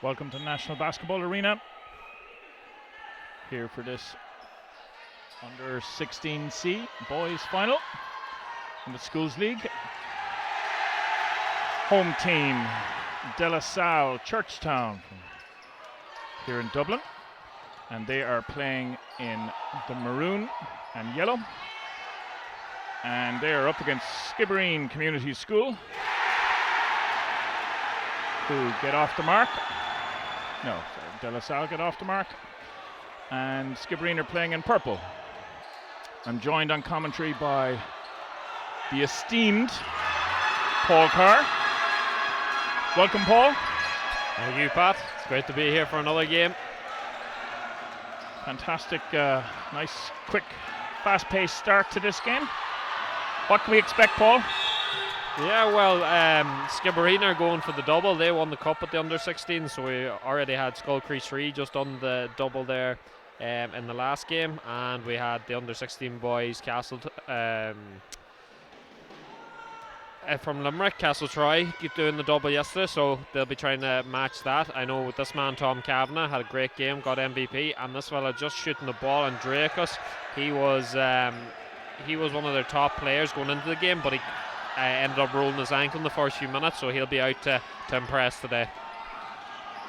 Welcome to National Basketball Arena. Here for this under 16C boys final in the Schools League. Home team, Dela Salle, Churchtown, here in Dublin. And they are playing in the maroon and yellow. And they are up against Skibbereen Community School, who get off the mark. No, sorry, Dela Salle get off the mark. And Skibbereen are playing in purple. I'm joined on commentary by the esteemed Paul Carr. Welcome, Paul. Thank you, Pat. It's great to be here for another game. Fantastic, nice, quick, fast-paced start to this game. What can we expect, Paul? Yeah, well, Skibbereen are going for the double. They won the cup at the under-16, so we already had Skull Creek 3 just on the double there in the last game, and we had the under-16 boys Castle from Limerick, Castle Troy, keep doing the double yesterday, so they'll be trying to match that. I know with this man Tom Kavanagh had a great game, got MVP, and this fella just shooting the ball, and Dracus, he was one of their top players going into the game, but he ended up rolling his ankle in the first few minutes, so he'll be out to impress today.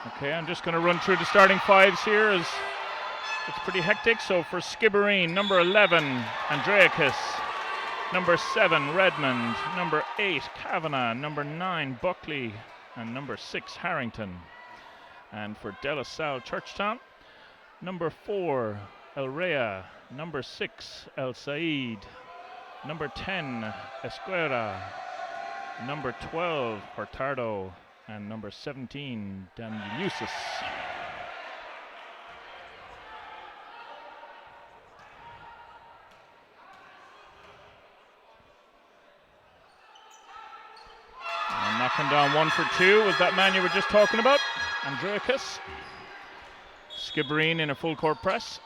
Okay, I'm just going to run through the starting fives here as it's pretty hectic. So for Skibbereen, number 11, Andreakis. Number 7, Redmond. Number 8, Kavanagh. Number 9, Buckley. And number 6, Harrington. And for Dela Salle, Churchtown, number 4, El Rea. Number 6, El Said. Number 10, Esquera. Number 12, Hurtado. And number 17, Damusis. And knocking down 1 for 2 was that man you were just talking about, Andreakis. Skibbereen in a full court press.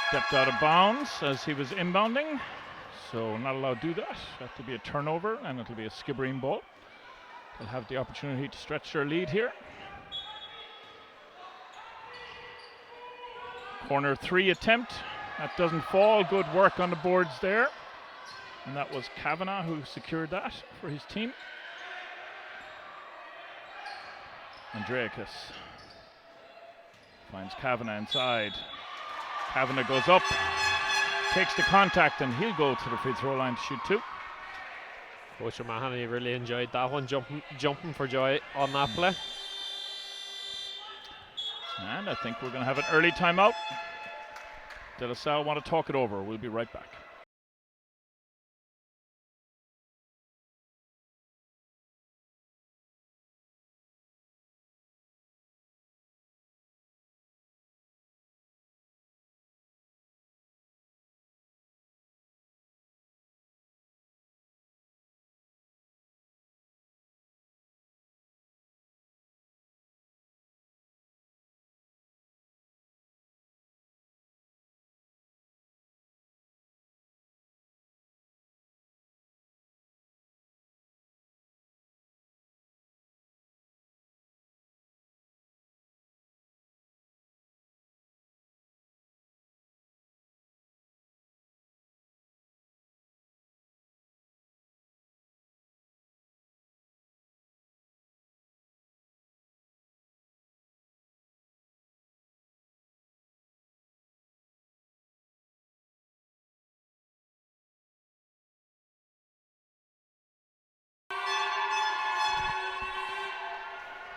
Stepped out of bounds as he was inbounding, so not allowed to do that. That will be a turnover, and it'll be a Skibbereen ball. They'll have the opportunity to stretch their lead here. Corner 3 attempt. That doesn't fall. Good work on the boards there. And that was Kavanagh who secured that for his team. Andreakis finds Kavanagh inside. Kavanagh goes up, takes the contact, and he'll go to the free throw line to shoot 2. Coach O'Mahony really enjoyed that one, jumping for joy on that play. And I think we're going to have an early timeout. Dela Salle want to talk it over. We'll be right back.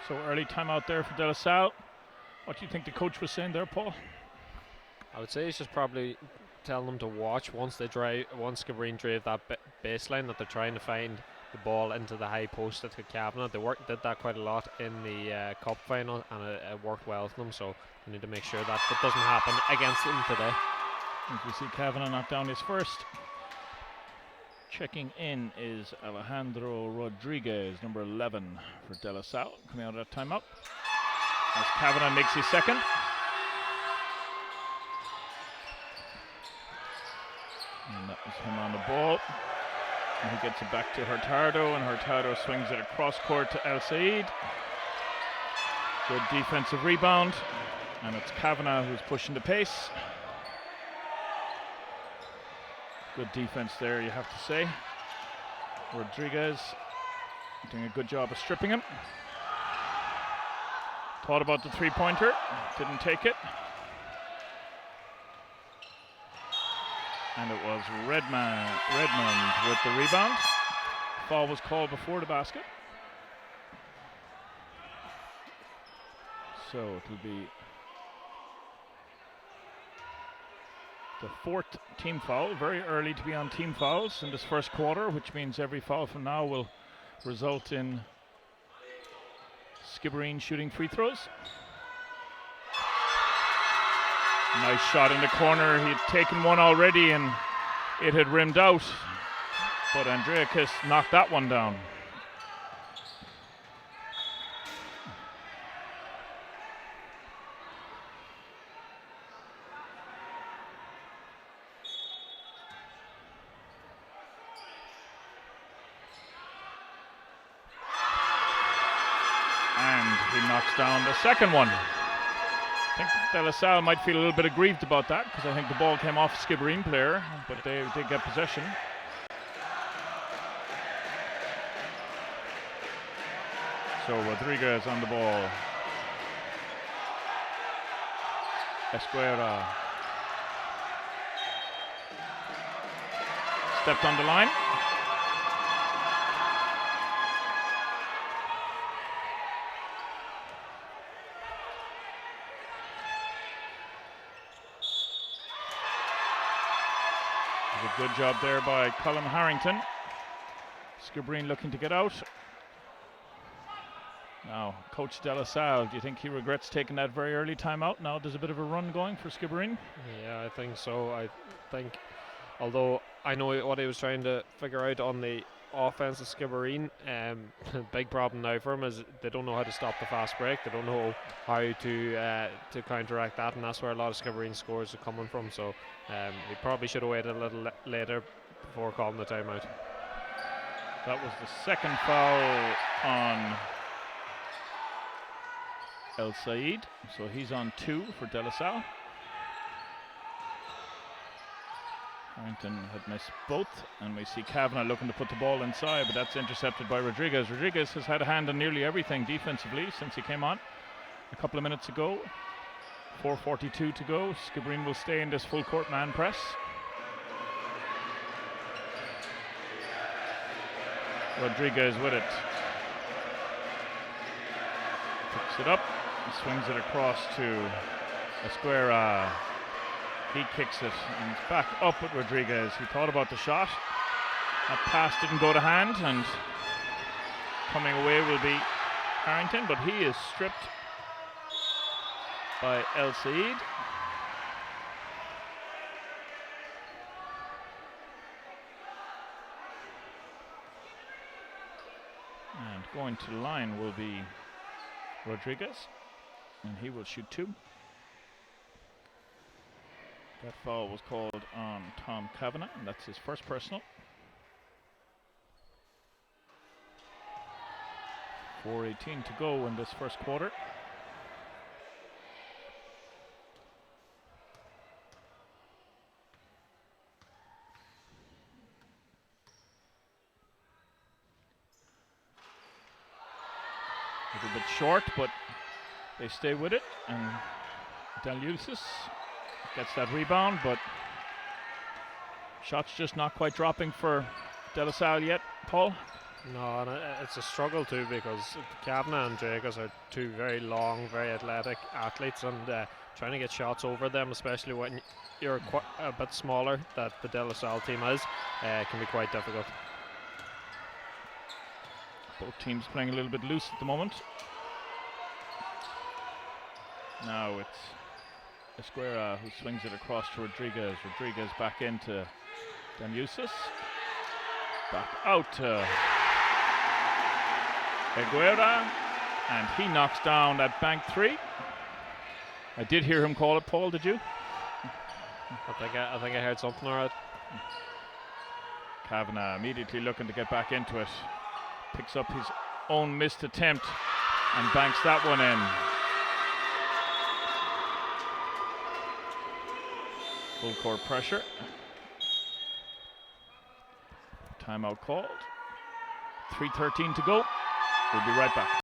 So early timeout there for Dela Salle. What do you think the coach was saying there, Paul? I would say he's just probably telling them to watch once Skibbereen drive that baseline, that they're trying to find the ball into the high post at Kavanagh. They did that quite a lot in the cup final, and it worked well for them, so we need to make sure that doesn't happen against them today. As we see Kavanagh knock down his first. Checking in is Alejandro Rodriguez, number 11 for Dela Salle, coming out of that timeout. As Kavanagh makes his second. And that was him on the ball. And he gets it back to Hurtado, and Hurtado swings it across court to El Said. Good defensive rebound, and it's Kavanagh who's pushing the pace. Good defense there, you have to say. Rodriguez doing a good job of stripping him. Thought about the three-pointer, didn't take it. And it was Redmond with the rebound. Foul was called before the basket. So it'll be the fourth team foul. Very early to be on team fouls in this first quarter, which means every foul from now will result in Skibbereen shooting free throws. Nice shot in the corner. He had taken one already and it had rimmed out, but Andreakis knocked that one down. And he knocks down the second one. I think Dela Salle might feel a little bit aggrieved about that because I think the ball came off a Skibbereen player, but they did get possession. So Rodriguez on the ball. Esquerra stepped on the line. Good job there by Colin Harrington. Skibbereen looking to get out. Now, Coach Dela Salle, do you think he regrets taking that very early timeout? Now there's a bit of a run going for Skibbereen. Yeah, I think so. I think, although I know what he was trying to figure out on the offense of Skibbereen, big problem now for him is they don't know how to stop the fast break. They don't know how to counteract that, and that's where a lot of Skibbereen scores are coming from. So he probably should have waited a little later before calling the timeout. That was the second foul on El Said, so he's on 2 for Dela Salle. Harrington had missed both, and we see Kavanagh looking to put the ball inside, but that's intercepted by Rodriguez. Rodriguez has had a hand on nearly everything defensively since he came on a couple of minutes ago. 4:42 to go. Skibbereen will stay in this full court man press. Rodriguez with it. Picks it up and swings it across to Esquerra. He kicks it and it's back up with Rodriguez. He thought about the shot. That pass didn't go to hand, and coming away will be Harrington, but he is stripped by El Said. And going to the line will be Rodriguez, and he will shoot 2. That foul was called on Tom Kavanagh, and that's his first personal. 4:18 to go in this first quarter. A little bit short, but they stay with it, and Dalusis gets that rebound, but shots just not quite dropping for Dela Salle yet, Paul. No, and it's a struggle too, because Kavanagh and Dragos are two very long, very athletic athletes, and trying to get shots over them, especially when you're a bit smaller, that the Dela Salle team is, can be quite difficult. Both teams playing a little bit loose at the moment. Now it's Esquerra who swings it across to Rodriguez. Rodriguez back into Damusis. Back out to Aguera, and he knocks down that bank 3. I did hear him call it, Paul, did you? I think I heard something alright. Kavanagh immediately looking to get back into it. Picks up his own missed attempt and banks that one in. Full court pressure. Timeout called. 3:13 to go. We'll be right back.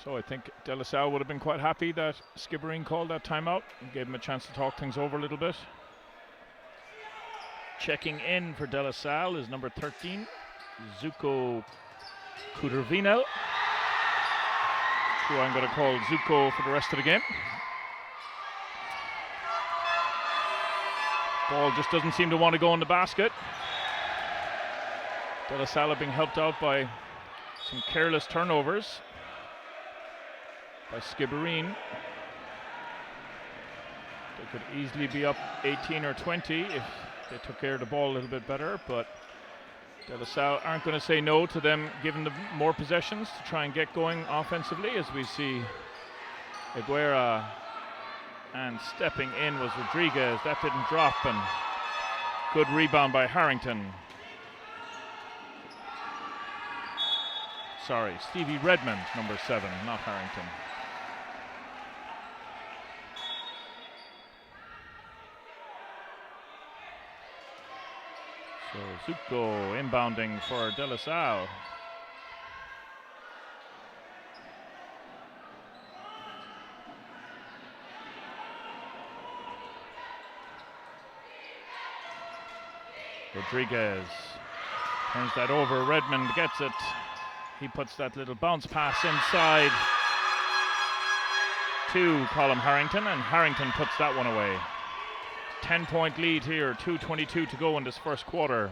So I think Dela Salle would have been quite happy that Skibbereen called that timeout and gave him a chance to talk things over a little bit. Checking in for Dela Salle is number 13, Zuko Kudervinel, who I'm going to call Zuko for the rest of the game. Ball just doesn't seem to want to go in the basket. Dela Salle being helped out by some careless turnovers by Skibbereen. They could easily be up 18 or 20 if they took care of the ball a little bit better, but Dela Salle aren't going to say no to them giving them more possessions to try and get going offensively, as we see Aguera, and stepping in was Rodriguez. That didn't drop, and good rebound by Harrington. Sorry, Stevie Redmond, number 7, not Harrington. So Zuko inbounding for Dela Salle. Rodriguez turns that over. Redmond gets it. He puts that little bounce pass inside to Colin Harrington, and Harrington puts that one away. 10-point lead here, 2:22 to go in this first quarter.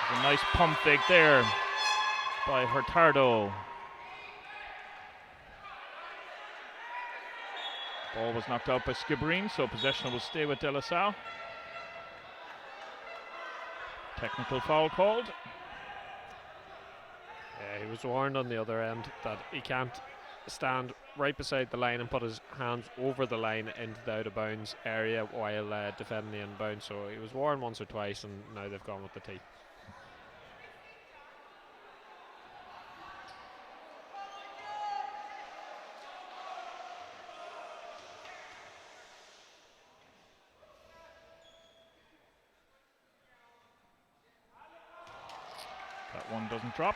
A nice pump fake there by Hurtado. Ball was knocked out by Skibbereen, so possession will stay with Dela Salle. Technical foul called. Yeah, he was warned on the other end that he can't stand right beside the line and put his hands over the line into the out of bounds area while defending the inbound. So he was warned once or twice, and now they've gone with the tee. That one doesn't drop.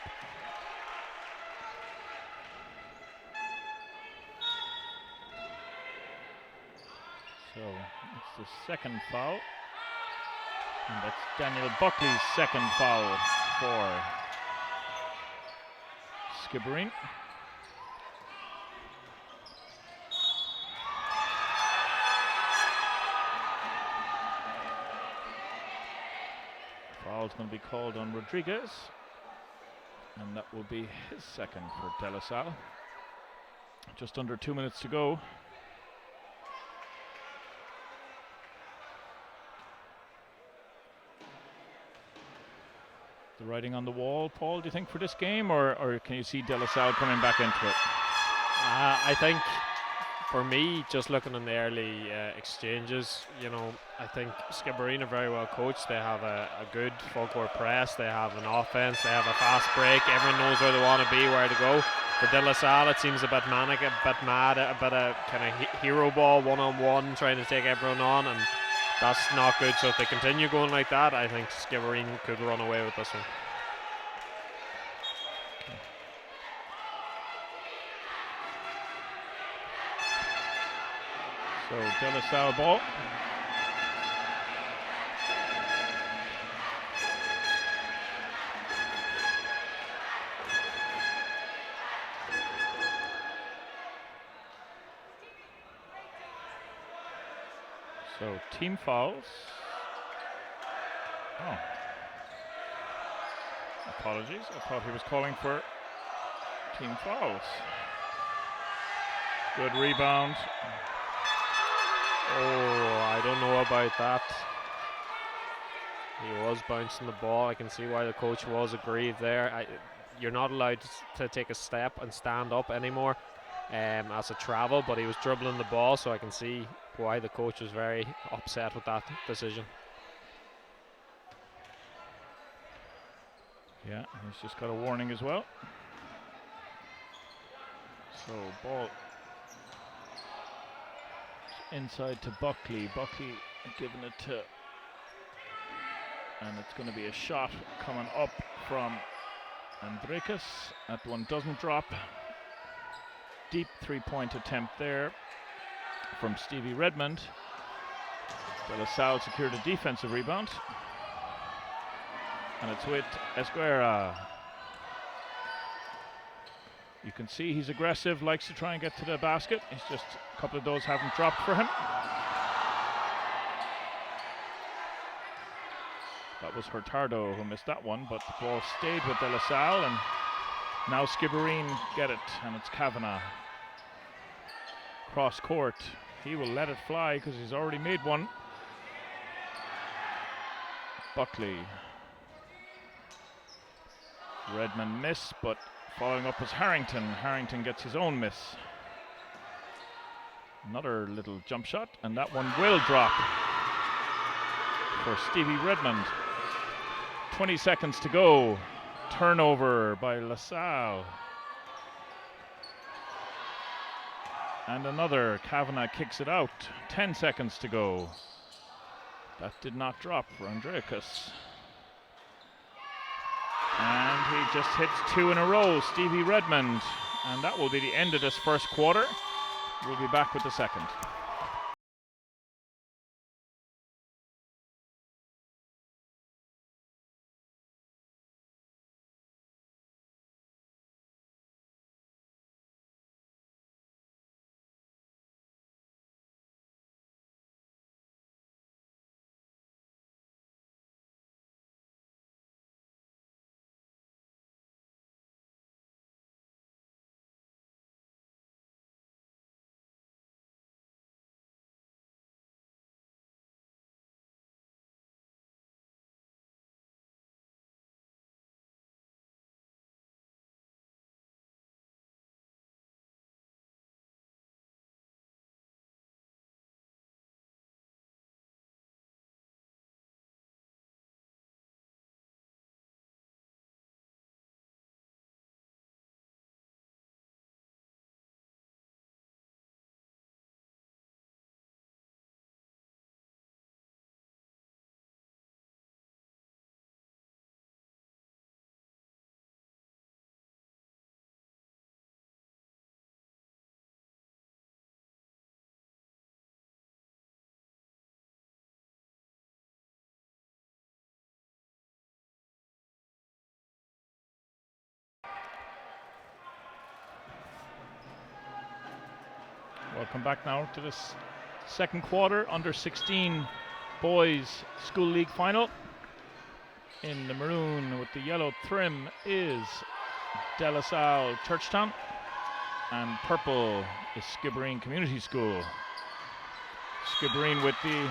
So it's the second foul, and that's Daniel Buckley's second foul for Skibbereen. Foul's going to be called on Rodriguez, and that will be his second for Dela Salle. Just under 2 minutes to go. The writing on the wall, Paul, do you think, for this game, or can you see Dela Salle coming back into it? I think For me, just looking in the early exchanges, you know, I think Skibbereen are very well coached. They have a good full court press. They have an offense. They have a fast break. Everyone knows where they want to be, where to go. For Dela Salle, it seems a bit manic, a bit mad, a bit of kind of hero ball, one-on-one, trying to take everyone on, and that's not good. So if they continue going like that, I think Skibbereen could run away with this one. So Dela Salle ball. So team fouls. Oh. Apologies. I thought he was calling for team fouls. Good rebound. Oh, I don't know about that. He was bouncing the ball. I can see why the coach was aggrieved there. You're not allowed to take a step and stand up anymore as a travel, but he was dribbling the ball, so I can see why the coach was very upset with that decision. Yeah, he's just got a warning as well. So ball inside to Buckley. Buckley giving it to, and it's going to be a shot coming up from Andrekis. That one doesn't drop. Deep three-point attempt there from Stevie Redmond. Dela Salle secured a defensive rebound. And it's with Esguerra. You can see he's aggressive, likes to try and get to the basket. It's just a couple of those haven't dropped for him. That was Hurtado who missed that one, but the ball stayed with Dela Salle, and now Skibbereen get it, and it's Kavanagh. Cross court. He will let it fly because he's already made one. Buckley. Redmond miss, but following up was Harrington. Harrington gets his own miss. Another little jump shot, and that one will drop for Stevie Redmond. 20 seconds to go. Turnover by La Salle. And another. Kavanagh kicks it out. 10 seconds to go. That did not drop for Andrekis. And he just hits two in a row, Stevie Redmond. And that will be the end of this first quarter. We'll be back with the second. Welcome back now to this second quarter, under 16 boys school league final. In the maroon with the yellow trim is Dela Salle Churchtown, and purple is Skibbereen Community School. Skibbereen with the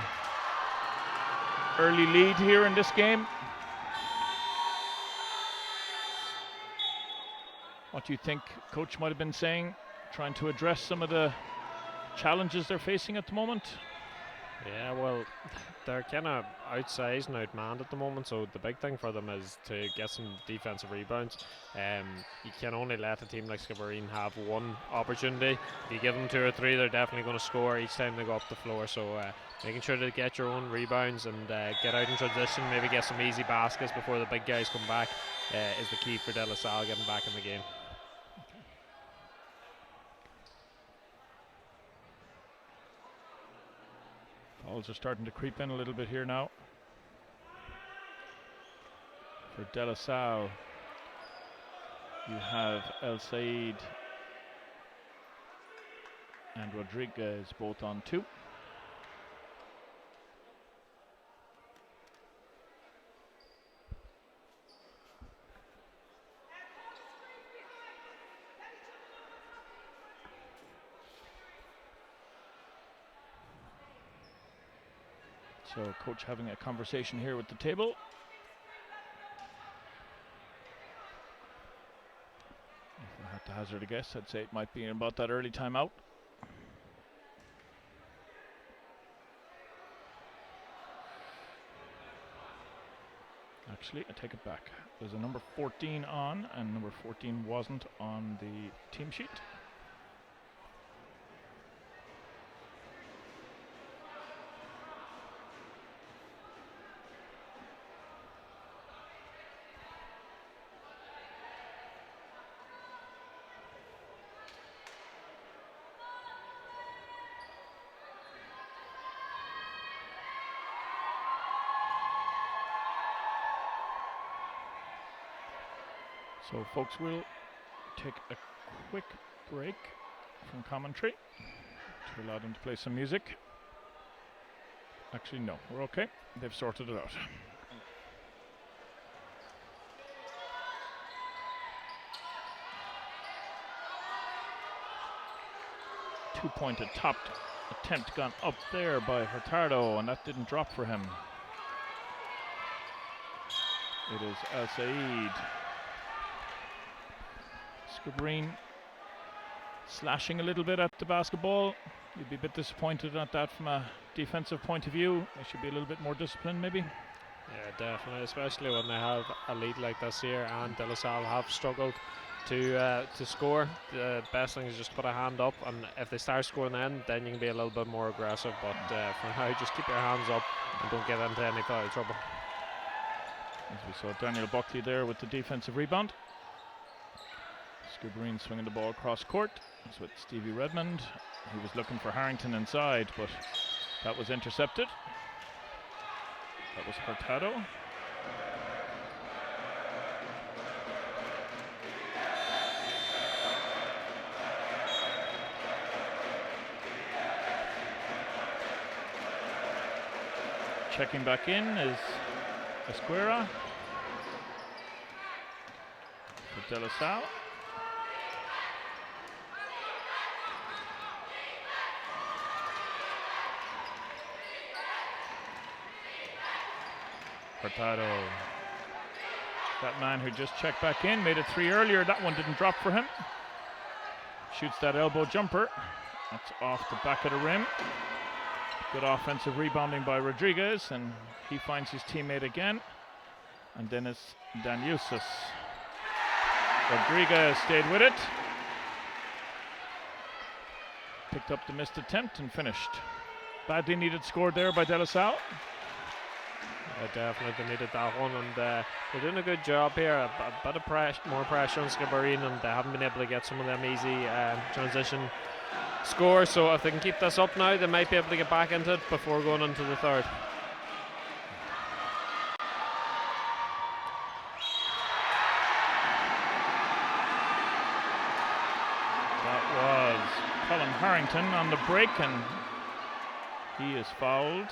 early lead here in this game. What do you think Coach might have been saying, trying to address some of the challenges they're facing at the moment? Yeah, well, they're kind of outsized and outmanned at the moment, so the big thing for them is to get some defensive rebounds. You can only let a team like Skibbereen have one opportunity. If you give them 2 or 3, they're definitely going to score each time they go up the floor. So making sure to get your own rebounds and get out in transition, maybe get some easy baskets before the big guys come back is the key for Dela Salle getting back in the game. Fouls are starting to creep in a little bit here now. For Dela Salle, you have El Said and Rodriguez both on 2. So coach having a conversation here with the table. If I had to hazard a guess, I'd say it might be about that early timeout. Actually, I take it back. There's a number 14 on, and number 14 wasn't on the team sheet. So folks, we'll take a quick break from commentary to allow them to play some music. Actually, no, we're okay. They've sorted it out. Two-point attempt gone up there by Hurtado, and that didn't drop for him. It is El Said. Skibbereen slashing a little bit at the basketball. You'd be a bit disappointed at that from a defensive point of view. They should be a little bit more disciplined, maybe. Yeah, definitely, especially when they have a lead like this here, and Dela Salle have struggled to score. The best thing is just put a hand up, and if they start scoring then you can be a little bit more aggressive. But for now, just keep your hands up and don't get into any foul trouble. As we saw Daniel Buckley there with the defensive rebound. Skibbereen swinging the ball across court. It's with Stevie Redmond. He was looking for Harrington inside, but that was intercepted. That was Hurtado. Checking back in is Esquera for Dela Salle. Hurtado, that man who just checked back in, made a 3 earlier. That one didn't drop for him. Shoots that elbow jumper. That's off the back of the rim. Good offensive rebounding by Rodriguez, and he finds his teammate again. And then it's Daniusis. Rodriguez stayed with it. Picked up the missed attempt and finished. Badly needed score there by Dela Salle. Definitely needed that one, and they're doing a good job here. A bit of more pressure on Skibbereen, and they haven't been able to get some of them easy transition scores. So if they can keep this up now, they might be able to get back into it before going into the third. That was Colin Harrington on the break, and he is fouled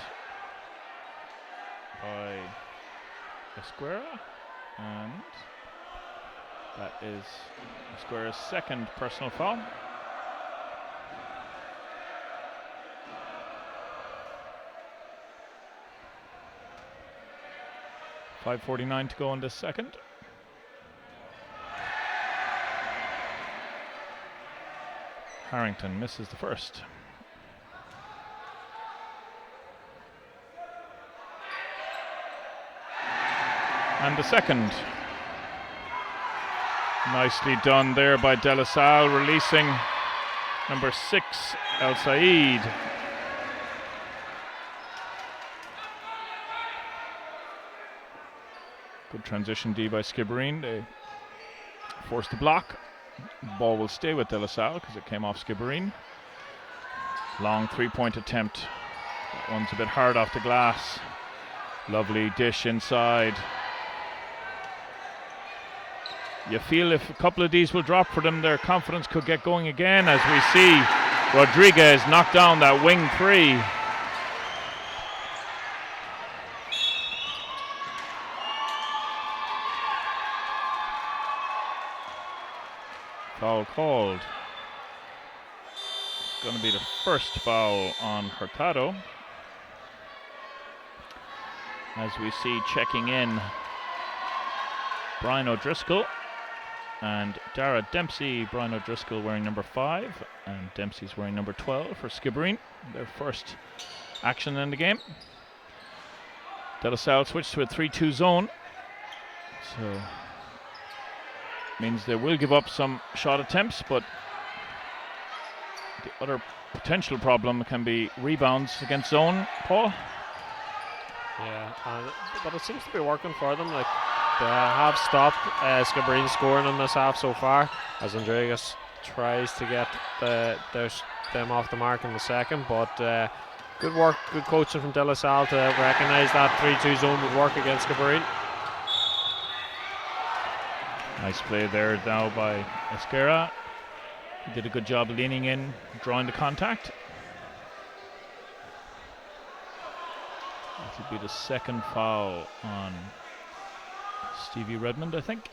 by Esquera, and that is Esquera's second personal foul. .5:49 to go in this second. Harrington misses the first. And the second. Nicely done there by Dela Salle, releasing number 6, El Said. Good transition D by Skibbereen. They forced the block. The ball will stay with Dela Salle because it came off Skibbereen. Long 3-point attempt. That one's a bit hard off the glass. Lovely dish inside. You feel if a couple of these will drop for them, their confidence could get going again, as we see Rodriguez knock down that wing 3. Foul called. Going to be the first foul on Hurtado. As we see checking in Brian O'Driscoll and Dara Dempsey. Brian O'Driscoll wearing number 5 and Dempsey's wearing number 12 for Skibbereen. Their first action in the game. Dela Salle switched to a 3-2 zone. So means they will give up some shot attempts, but the other potential problem can be rebounds against zone, Paul. Yeah, but it seems to be working for them. Like, they have stopped Skibbereen scoring in this half so far, as Andreas tries to get them off the mark in the second. But good work, good coaching from Dela Salle to recognise that 3-2 zone would work against Skibbereen. Nice play there now by Esquerra. He did a good job leaning in, drawing the contact. This would be the second foul on Stevie Redmond, I think.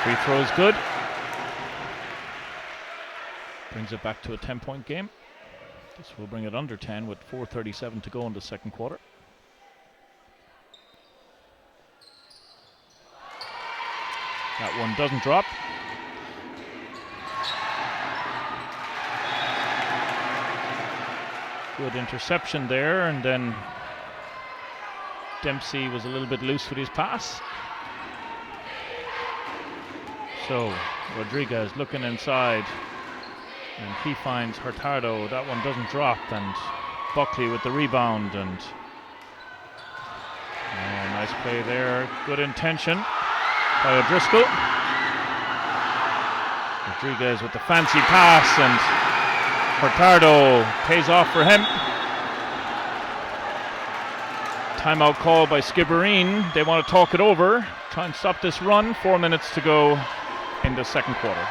Free throw is good. Brings it back to a 10-point game. This will bring it under 10 with 4:37 to go in the second quarter. That one doesn't drop. Good interception there, and then Dempsey was a little bit loose with his pass. So Rodriguez looking inside, and he finds Hurtado. That one doesn't drop, and Buckley with the rebound, and nice play there. Good intention by O'Driscoll. Rodriguez with the fancy pass, and Hurtado pays off for him. Timeout call by Skibbereen. They want to talk it over, try and stop this run. 4 minutes to go in the second quarter.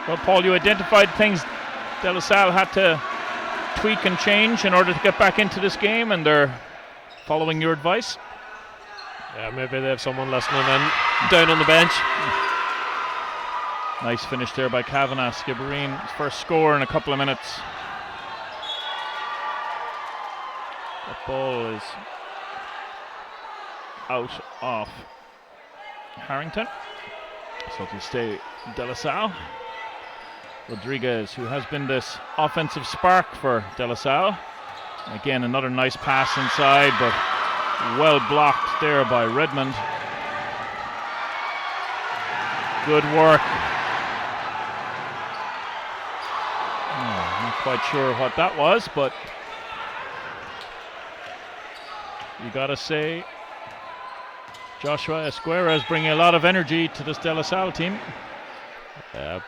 Well, Paul, you identified things Dela Salle had to tweak and change in order to get back into this game, and they're following your advice. Yeah, maybe they have someone listening in down on the bench. Nice finish there by Kavanagh. Skibbereen's first score in a couple of minutes. That ball is out of Harrington. So it'll stay Dela Salle. Rodriguez, who has been this offensive spark for Dela Salle. Again, another nice pass inside, but well blocked there by Redmond. Good work. Not quite sure what that was, but you gotta say Joshua Esquera is bringing a lot of energy to this Dela Salle team.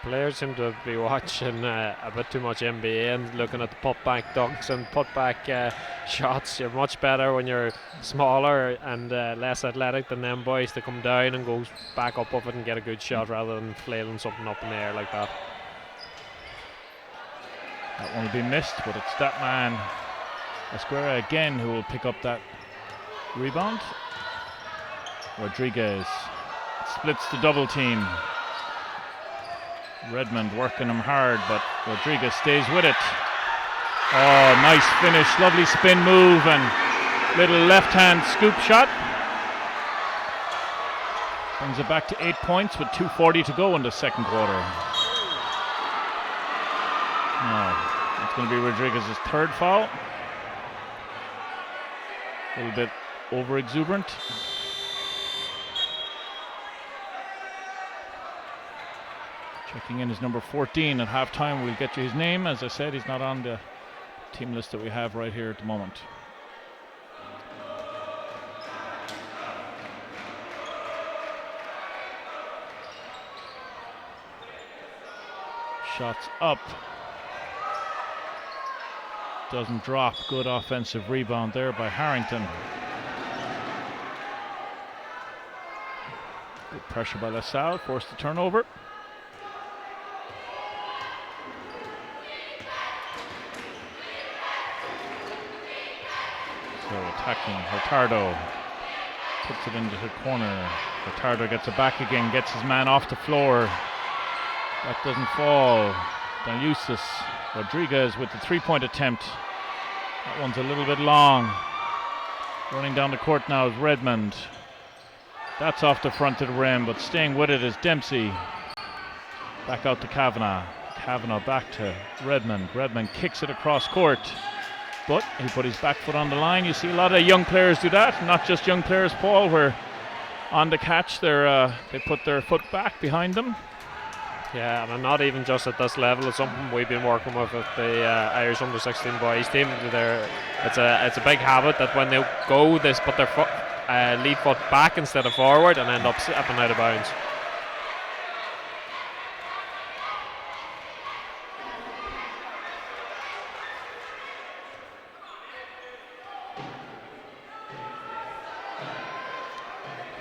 Players seem to be watching a bit too much NBA and looking at the putback dunks and putback shots. You're much better when you're smaller and less athletic than them boys to come down and go back up of it and get a good shot rather than flailing something up in the air like that. That one will be missed, but it's that man Esquera again who will pick up that rebound. Rodriguez splits the double team. Redmond working him hard, but Rodriguez stays with it. Oh, nice finish, lovely spin move and little left-hand scoop shot. Brings it back to 8 points with 2:40 to go in the second quarter. No, it's going to be Rodriguez's third foul. A little bit over-exuberant. Checking in is number 14 at halftime. We'll get you his name. As I said, he's not on the team list that we have right here at the moment. Shots up. Doesn't drop. Good offensive rebound there by Harrington. Good pressure by La Salle. Forced the turnover. Attacking Hurtado, puts it into the corner. Hurtado gets it back again, gets his man off the floor. That doesn't fall. Dela Rodriguez with the three-point attempt. That one's a little bit long. Running down the court now is Redmond. That's off the front of the rim, but staying with it is Dempsey. Back out to Kavanagh. Kavanagh back to Redmond. Redmond kicks it across court. But he put his back foot on the line. You see a lot of young players do that. Not just young players, Paul, where on the catch they put their foot back behind them. Yeah, and not even just at this level. It's something we've been working with the Irish under-16 boys team. It's a big habit that when they go, they put their lead foot back instead of forward and end up stepping out of bounds.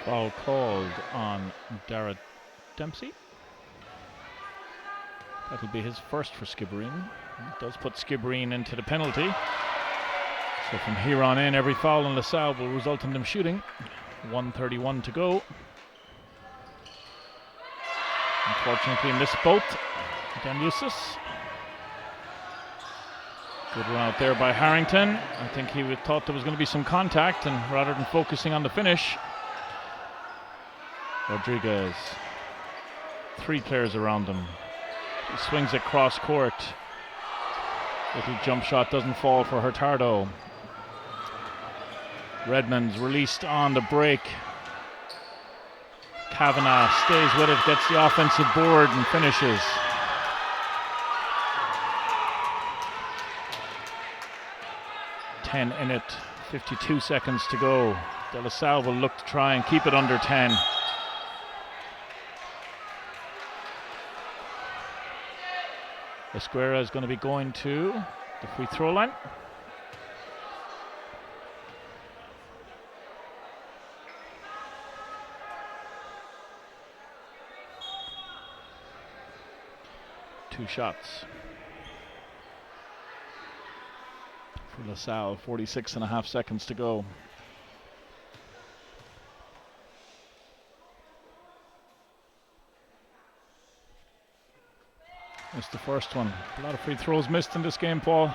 Foul called on Dara Dempsey. That'll be his first for Skibbereen. It does put Skibbereen into the penalty. So from here on in, every foul on La Salle will result in them shooting. 1:31 to go. Unfortunately missed both. Dela Salle. Good run out there by Harrington. I think he thought there was going to be some contact, and rather than focusing on the finish, Rodriguez, three players around him. He swings it cross court. Little jump shot doesn't fall for Hurtado. Redmond's released on the break. Kavanagh stays with it, gets the offensive board and finishes. .10 in it, 52 seconds to go. Dela Salle will look to try and keep it under 10. Esquera is going to be going to the free throw line. Two shots for La Salle, 46.5 seconds to go. Missed the first one. A lot of free throws missed in this game, Paul.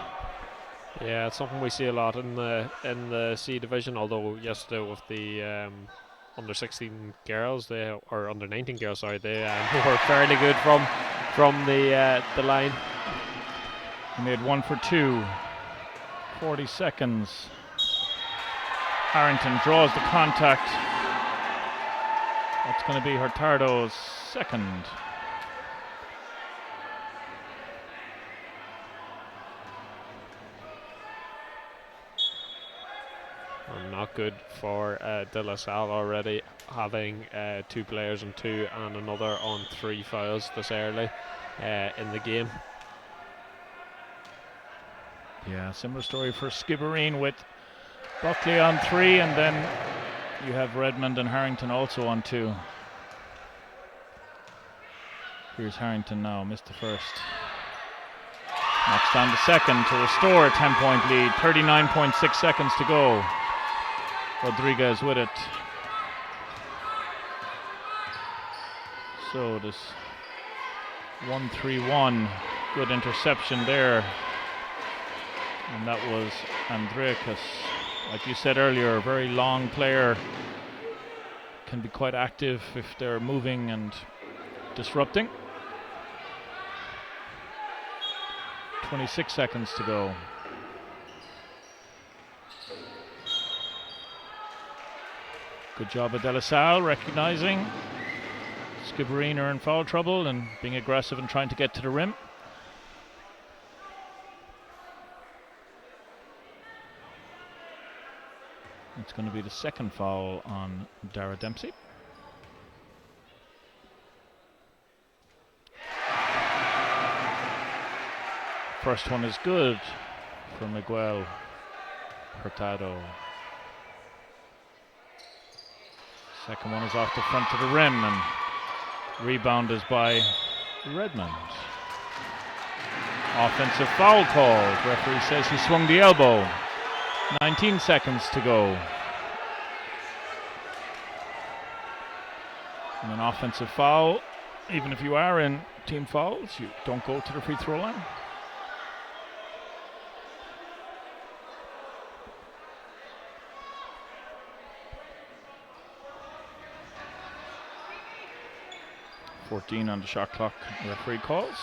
Yeah, it's something we see a lot in the C division. Although yesterday with the under 16 girls, or under 19 girls, sorry, they were fairly good from the line. He made 1 for 2. 40 seconds. Harrington draws the contact. That's going to be Hurtado's second. Not good for Dela Salle already, having 2 players on 2 and another on 3 fouls this early in the game. Yeah, similar story for Skibbereen with Buckley on 3, and then you have Redmond and Harrington also on 2. Here's Harrington now, missed the first. Knocks down the second to restore a 10-point lead. 39.6 seconds to go. Rodriguez with it. So this 1-3-1, good interception there. And that was Andreakis. Like you said earlier, a very long player. Can be quite active if they're moving and disrupting. 26 seconds to go. Good job of Dela Salle recognizing Skibbereen are in foul trouble and being aggressive and trying to get to the rim. It's going to be the second foul on Dara Dempsey. First one is good for Miguel Hurtado. Second one is off the front of the rim, and rebound is by Redmond. Offensive foul called. Referee says he swung the elbow. 19 seconds to go. And an offensive foul, even if you are in team fouls, you don't go to the free throw line. .14 on the shot clock, referee calls.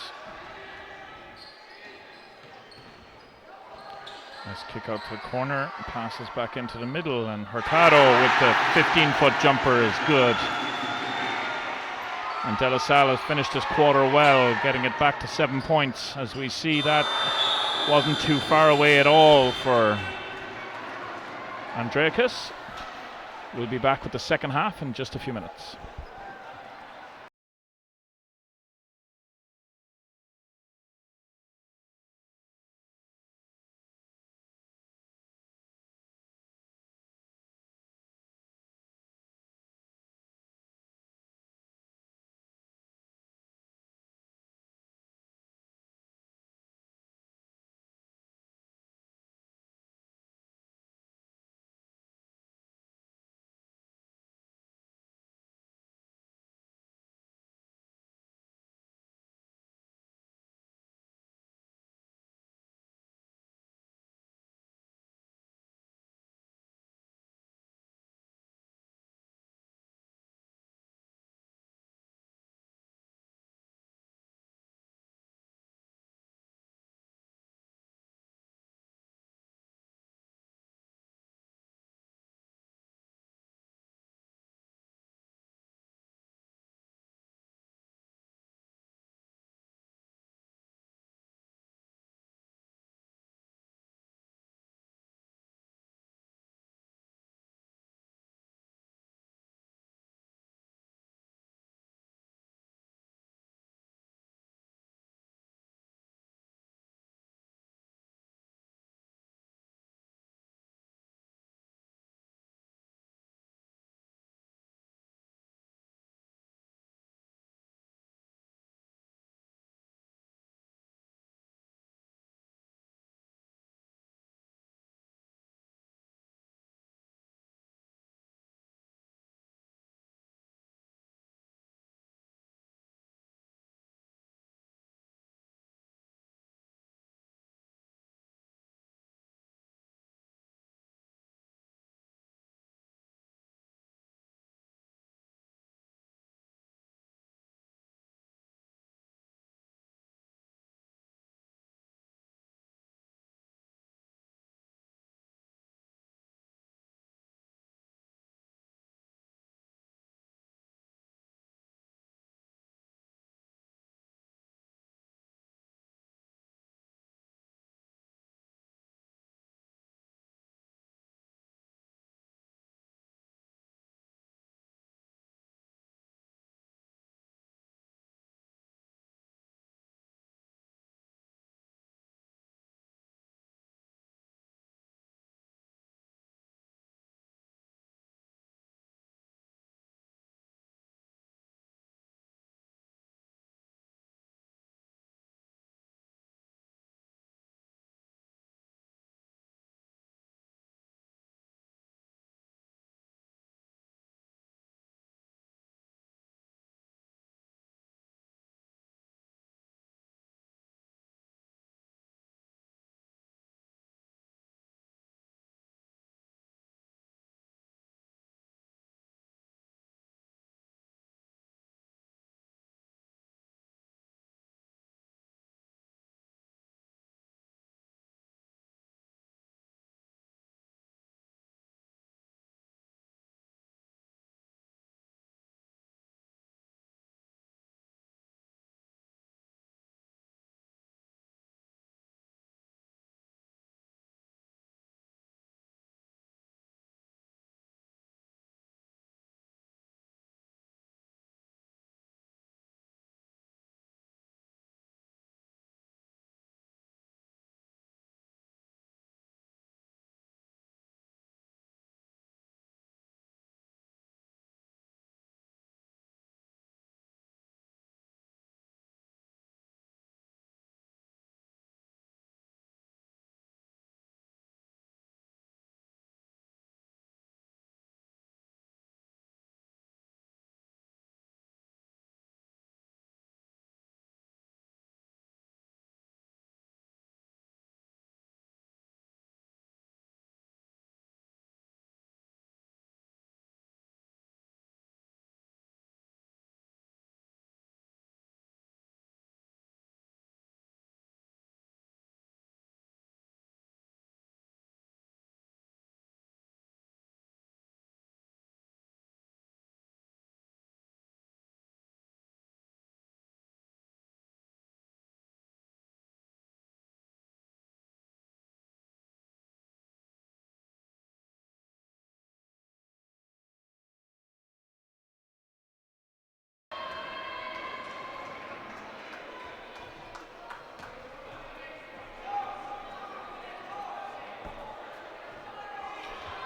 Nice kick out to the corner, passes back into the middle, and Hurtado with the 15-foot jumper is good. And Dela Salle has finished this quarter well, getting it back to 7 points. As we see, that wasn't too far away at all for Andreakis. We'll be back with the second half in just a few minutes.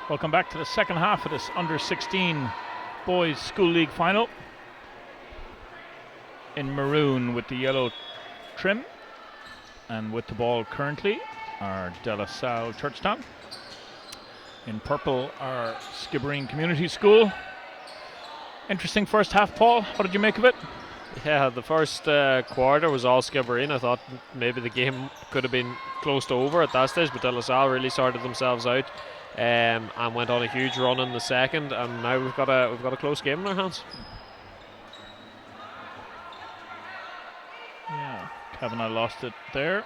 Welcome back to the second half of this under-16 boys school league final. In maroon with the yellow trim, and with the ball currently are Dela Salle Churchtown. In purple are Skibbereen Community School. Interesting first half, Paul. What did you make of it? Yeah, the first quarter was all Skibbereen. I thought maybe the game could have been close to over at that stage, but Dela Salle really sorted themselves out and went on a huge run in the second, and now we've got a close game in our hands. Yeah, Kavanagh lost it there,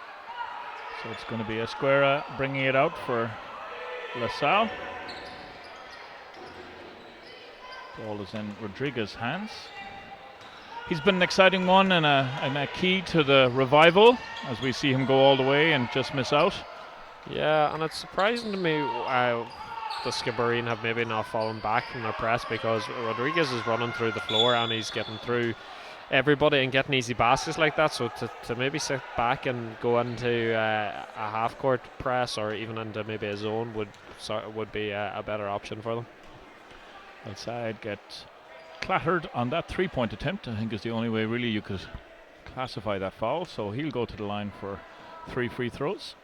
so it's going to be Esquera bringing it out for La Salle. Ball is in Rodriguez's hands. He's been an exciting one and a key to the revival, as we see him go all the way and just miss out. Yeah, and it's surprising to me the Skibbereen have maybe not fallen back from their press, because Rodriguez is running through the floor and he's getting through everybody and getting easy baskets like that. So to maybe sit back and go into a half-court press or even into maybe a zone would be a better option for them. Outside get clattered on that three-point attempt. I think is the only way really you could classify that foul. So he'll go to the line for 3 free throws.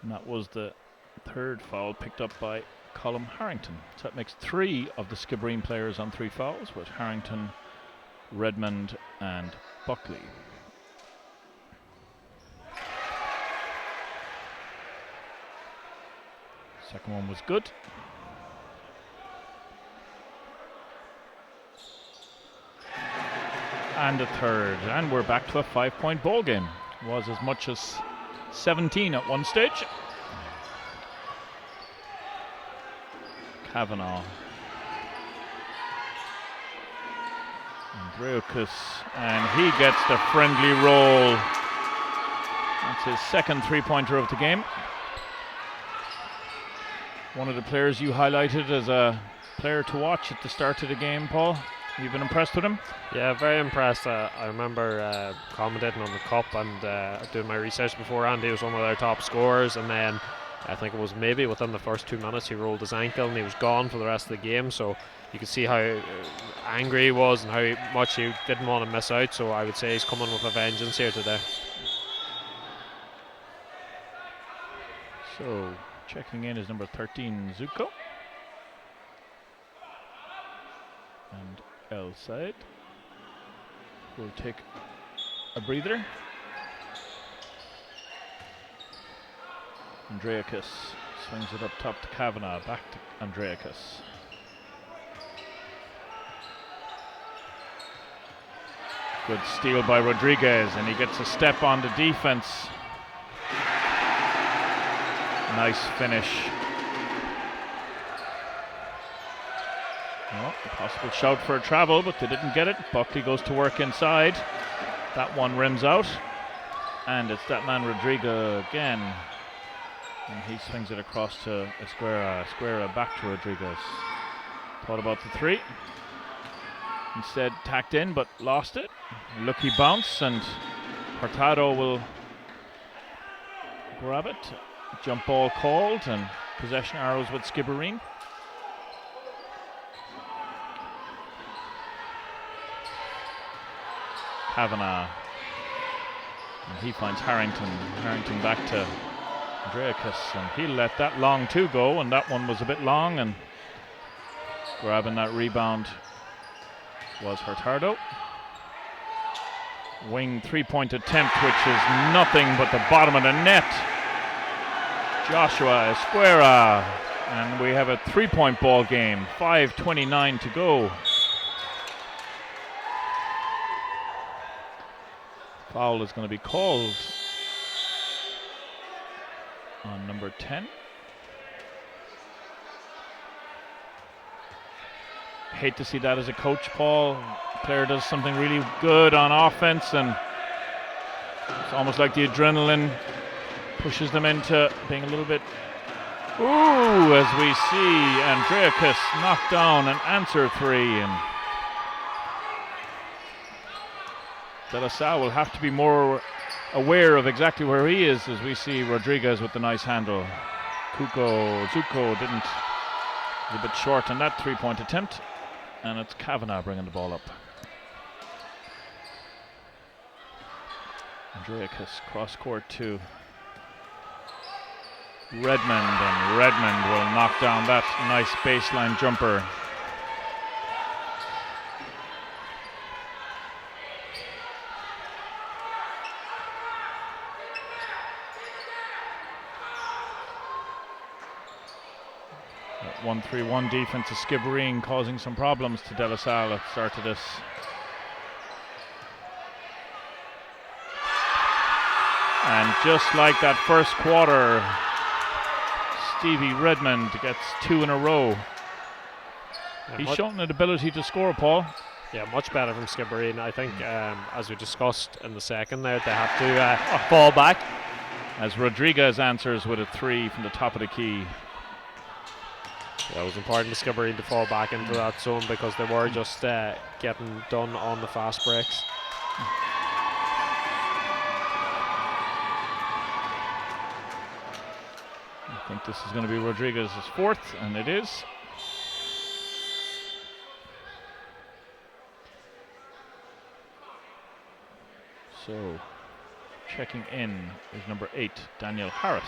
And that was the third foul picked up by Colm Harrington. So that makes 3 of the Skibbereen players on 3 fouls, with Harrington, Redmond and Buckley. Second one was good. And a third, and we're back to a 5-point ball game. Was as much as 17 at one stage. Kavanagh, Andreakis, and he gets the friendly roll. That's his second three-pointer of the game. One of the players you highlighted as a player to watch at the start of the game, Paul. You've been impressed with him? Yeah, very impressed. I remember commentating on the Cup and doing my research beforehand. He was one of their top scorers, and then I think it was maybe within the first 2 minutes he rolled his ankle and he was gone for the rest of the game. So you could see how angry he was and how much he didn't want to miss out. So I would say he's coming with a vengeance here today. So checking in is number 13, Zuko. And El Said will take a breather. Andreakis swings it up top to Kavanagh, back to Andreakis. Good steal by Rodriguez, and he gets a step on the defense. Nice finish. Oh, a possible shout for a travel, but they didn't get it. Buckley goes to work inside. That one rims out. And it's that man Rodriguez again. And he swings it across to Esquera. Esquera back to Rodriguez. Thought about the 3. Instead tacked in, but lost it. Lucky bounce, and Hurtado will grab it. Jump ball called, and possession arrows with Skibbereen. Kavanagh, and he finds Harrington. Harrington back to Andreakis, and he'll let that long 2 go, and that one was a bit long, and grabbing that rebound was Hurtado. Wing 3-point attempt, which is nothing but the bottom of the net. Joshua Esquera, and we have a 3-point ball game, 5:29 to go. Foul is going to be called on number 10. Hate to see that as a coach, Paul. Player does something really good on offense, and it's almost like the adrenaline pushes them into being a little bit. Ooh, as we see Andreakis knock down an answer 3, and Dela Salle will have to be more aware of exactly where he is, as we see Rodriguez with the nice handle. Zuko didn't. Was a bit short on that 3-point attempt, and it's Kavanagh bringing the ball up. Andreakis cross court to Redmond, and Redmond will knock down that nice baseline jumper. That 1-3-1 defense of Skibbereen causing some problems to Dela Salle at the start of this. And just like that first quarter, Stevie Redmond gets 2 in a row. He's shown an ability to score, Paul. Yeah, much better from Skibbereen. I think, as we discussed in the second there, they have to fall back. As Rodriguez answers with a 3 from the top of the key. Yeah, it was important to Skibbereen to fall back into that zone because they were just getting done on the fast breaks. I think this is going to be Rodriguez's 4th, and it is. So, checking in is number 8, Daniel Harris.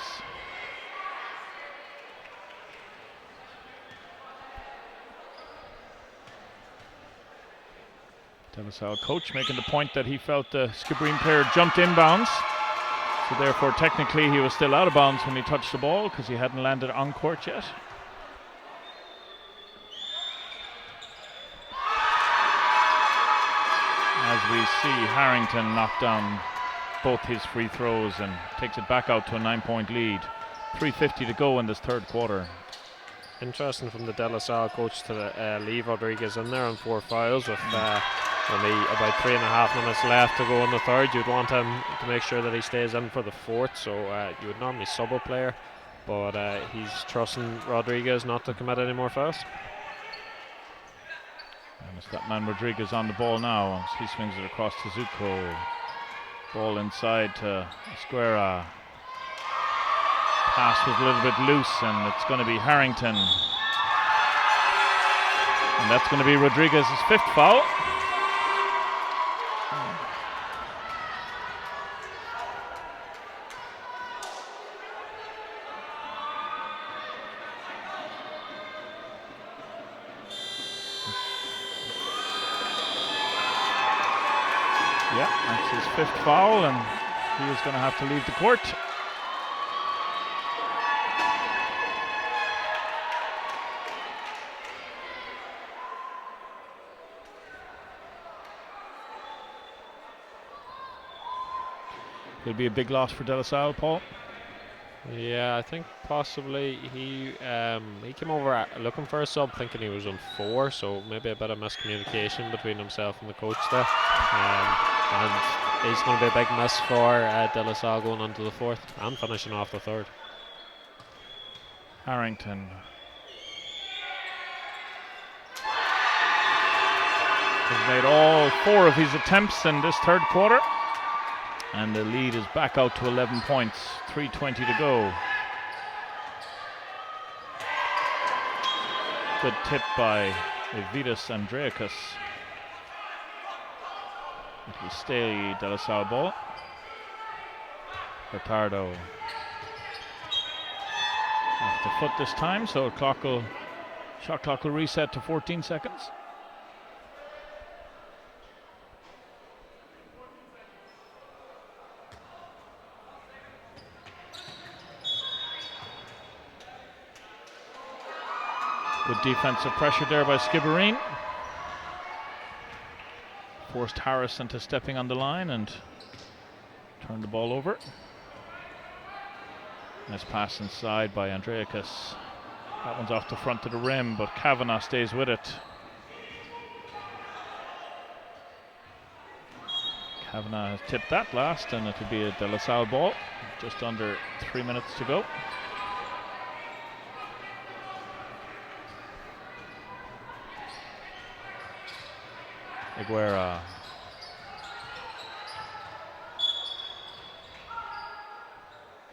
Dela Salle coach making the point that he felt the Skibbereen player jumped inbounds. So therefore, technically, he was still out of bounds when he touched the ball because he hadn't landed on court yet. As we see Harrington knock down both his free throws and takes it back out to a 9-point lead. 3:50 to go in this third quarter. Interesting from the Dela Salle coach to leave Rodriguez in there on 4 fouls with only about 3.5 minutes left to go in the third. You'd want him to make sure that he stays in for the 4th, so you would normally sub a player, but he's trusting Rodriguez not to commit any more fouls. And it's that man Rodriguez on the ball now as he swings it across to Zuko. Ball inside to Esquera. Pass was a little bit loose, and it's going to be Harrington. And that's going to be Rodriguez's 5th foul. Yeah, that's his 5th foul, and he is going to have to leave the court. It'll be a big loss for Dela Salle, Paul. Yeah, I think possibly he came over looking for a sub, thinking he was on 4, so maybe a bit of miscommunication between himself and the coach there. And it's going to be a big miss for Dela Salle going on to the 4th and finishing off the 3rd. Harrington. He's made all 4 of his attempts in this third quarter. And the lead is back out to 11 points, 3:20 to go. Good tip by Evitas Andreakis. It will stay Dela Salle ball. Ricardo off the foot this time, so shot clock will reset to 14 seconds. Good defensive pressure there by Skibbereen. Forced Harris into stepping on the line and turned the ball over. Nice pass inside by Andreakis. That one's off the front of the rim, but Kavanagh stays with it. Kavanagh has tipped that last, and it'll be a Dela Salle ball. Just under 3 minutes to go. Aguera.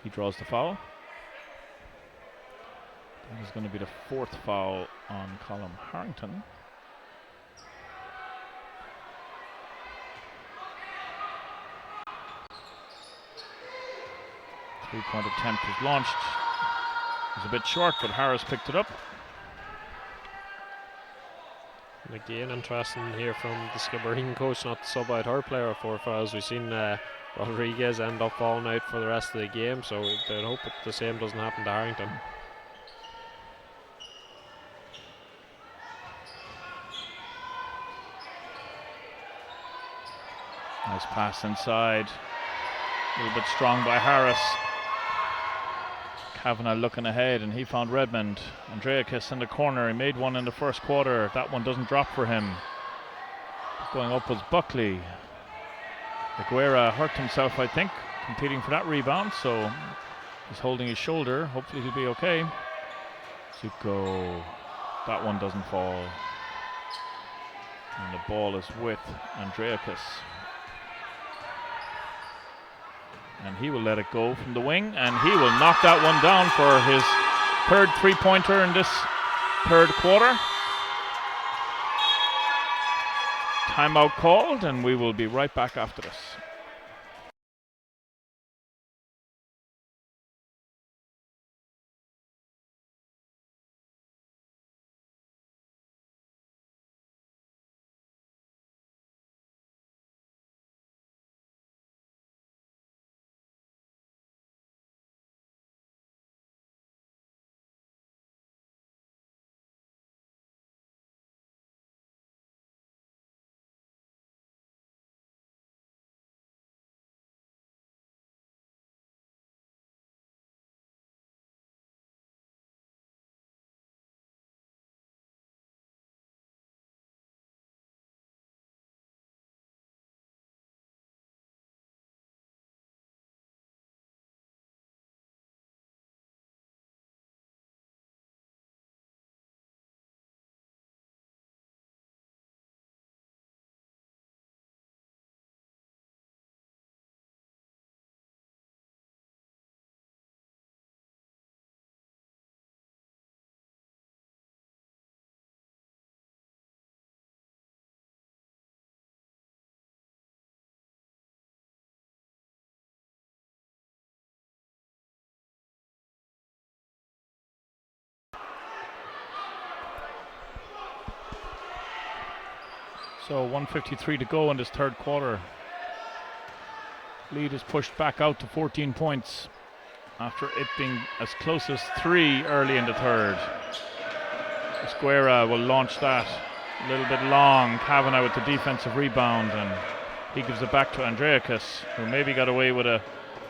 He draws the foul. That is going to be the 4th foul on Colm Harrington. Three-point attempt was launched. It was a bit short, but Harris picked it up. And again, interesting here from the Skibbereen coach not to sub out her player of 4 fouls. We've seen Rodriguez end up falling out for the rest of the game, so they'd hope that the same doesn't happen to Harrington. Nice pass inside. A little bit strong by Harris. Kavanagh looking ahead, and he found Redmond. Andreakis in the corner. He made one in the first quarter. That one doesn't drop for him. Going up was Buckley. Aguera hurt himself, I think, competing for that rebound, so he's holding his shoulder. Hopefully he'll be okay. Zuko. That one doesn't fall. And the ball is with Andreakis. And he will let it go from the wing, and he will knock that one down for his 3rd three-pointer in this 3rd quarter. Timeout called, and we will be right back after this. So 1:53 to go in this 3rd quarter. Lead is pushed back out to 14 points after it being as close as 3 early in the 3rd. Esguera will launch that a little bit long. Kavanagh with the defensive rebound, and he gives it back to Andreakis, who maybe got away with a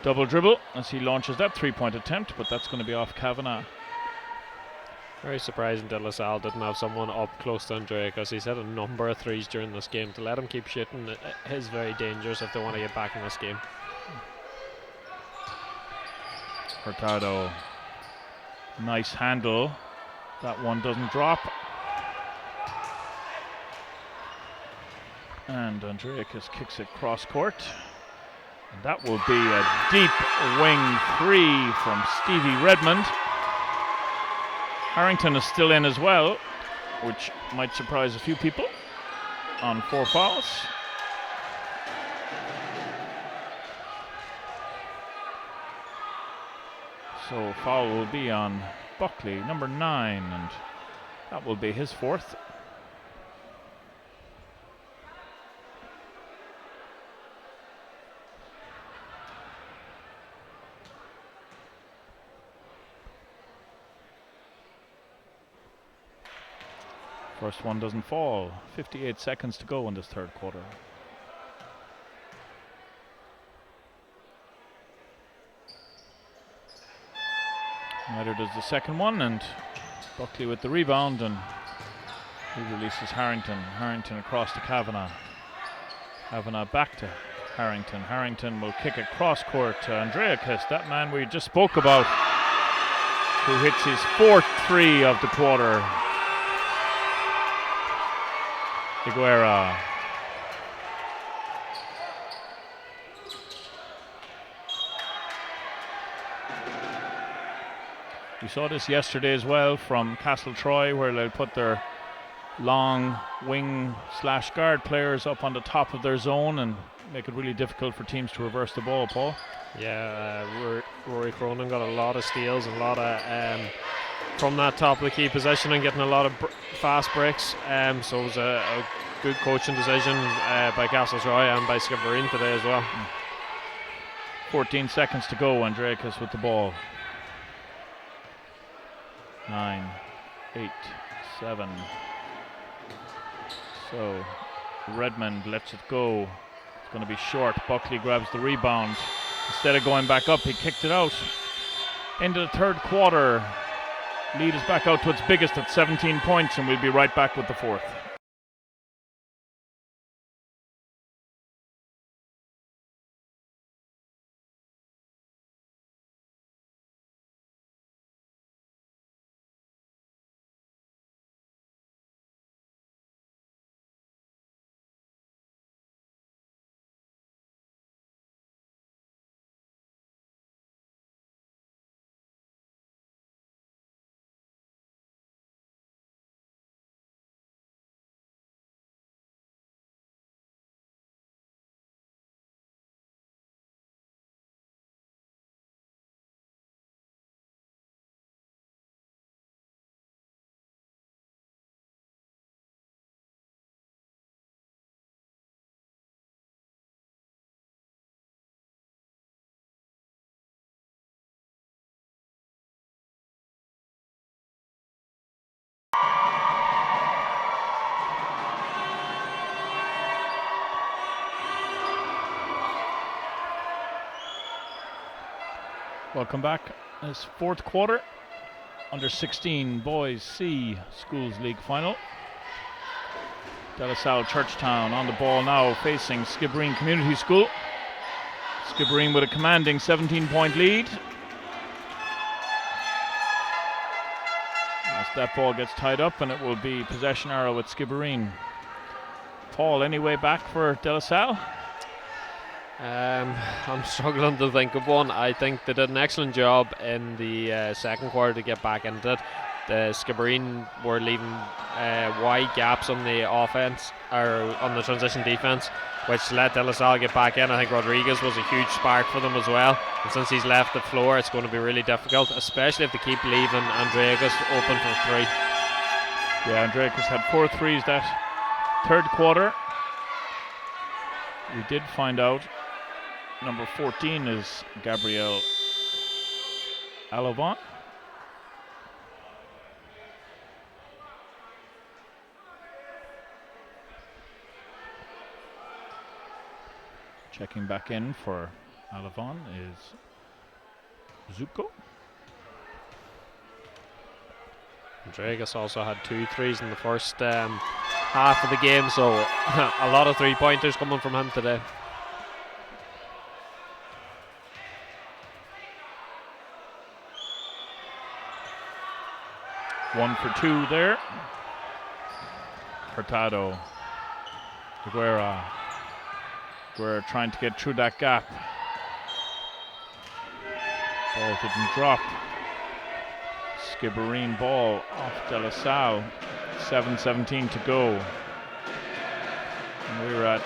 double dribble as he launches that 3-point attempt, but that's going to be off Kavanagh. Very surprising Dela Salle didn't have someone up close to Andreakis. He's had a number of threes during this game. To let him keep shooting is very dangerous if they want to get back in this game. Hurtado, nice handle. That one doesn't drop. And Andreakis kicks it cross court. And that will be a deep wing 3 from Stevie Redmond. Harrington is still in as well, which might surprise a few people, on 4 fouls. So foul will be on Buckley, number 9, and that will be his 4th. First one doesn't fall. 58 seconds to go in this 3rd quarter. Neither does the second one, and Buckley with the rebound, and he releases Harrington. Harrington across to Kavanagh. Kavanagh back to Harrington. Harrington will kick it cross court to Andreakis, that man we just spoke about, who hits his 4th 3 of the quarter. Aguera. We saw this yesterday as well from Castle Troy, where they'll put their long wing/guard players up on the top of their zone and make it really difficult for teams to reverse the ball, Paul. Yeah, Rory Cronin got a lot of steals and a lot of from that top of the key position and getting a lot of fast breaks. So it was a good coaching decision by Castle Troy and by Skibbereen today as well. 14 seconds to go. Andreakis with the ball. 9, 8, 7. So Redmond lets it go. It's going to be short. Buckley grabs the rebound. Instead of going back up, he kicked it out. Into the third quarter. Lead is back out to its biggest at 17 points, and we'll be right back with the fourth. Welcome back. This fourth quarter, under 16 boys C Schools League final. Dela Salle Churchtown on the ball now, facing Skibbereen Community School. Skibbereen with a commanding 17-point lead. As that ball gets tied up, and it will be possession arrow with Skibbereen. Paul, any way back for Dela Salle? I'm struggling to think of one. I think they did an excellent job in the second quarter to get back into it. The Skibbereen were leaving wide gaps on the offense, or on the transition defense, which let Dela Salle get back in. I think Rodriguez was a huge spark for them as well. And since he's left the floor, it's going to be really difficult, especially if they keep leaving Andreakis open for three. Yeah, Andreakis had 4 threes that third quarter. We did find out number 14 is Gabrielle Alovant. Checking back in for Alovant is Zuko. Andreakis also had 2 threes in the first half of the game, so a lot of 3-pointers coming from him today. One for 2 there. Hurtado. Guerra trying to get through that gap. Ball didn't drop. Skibbereen ball off Dela Salle. 7:17 to go. And we're at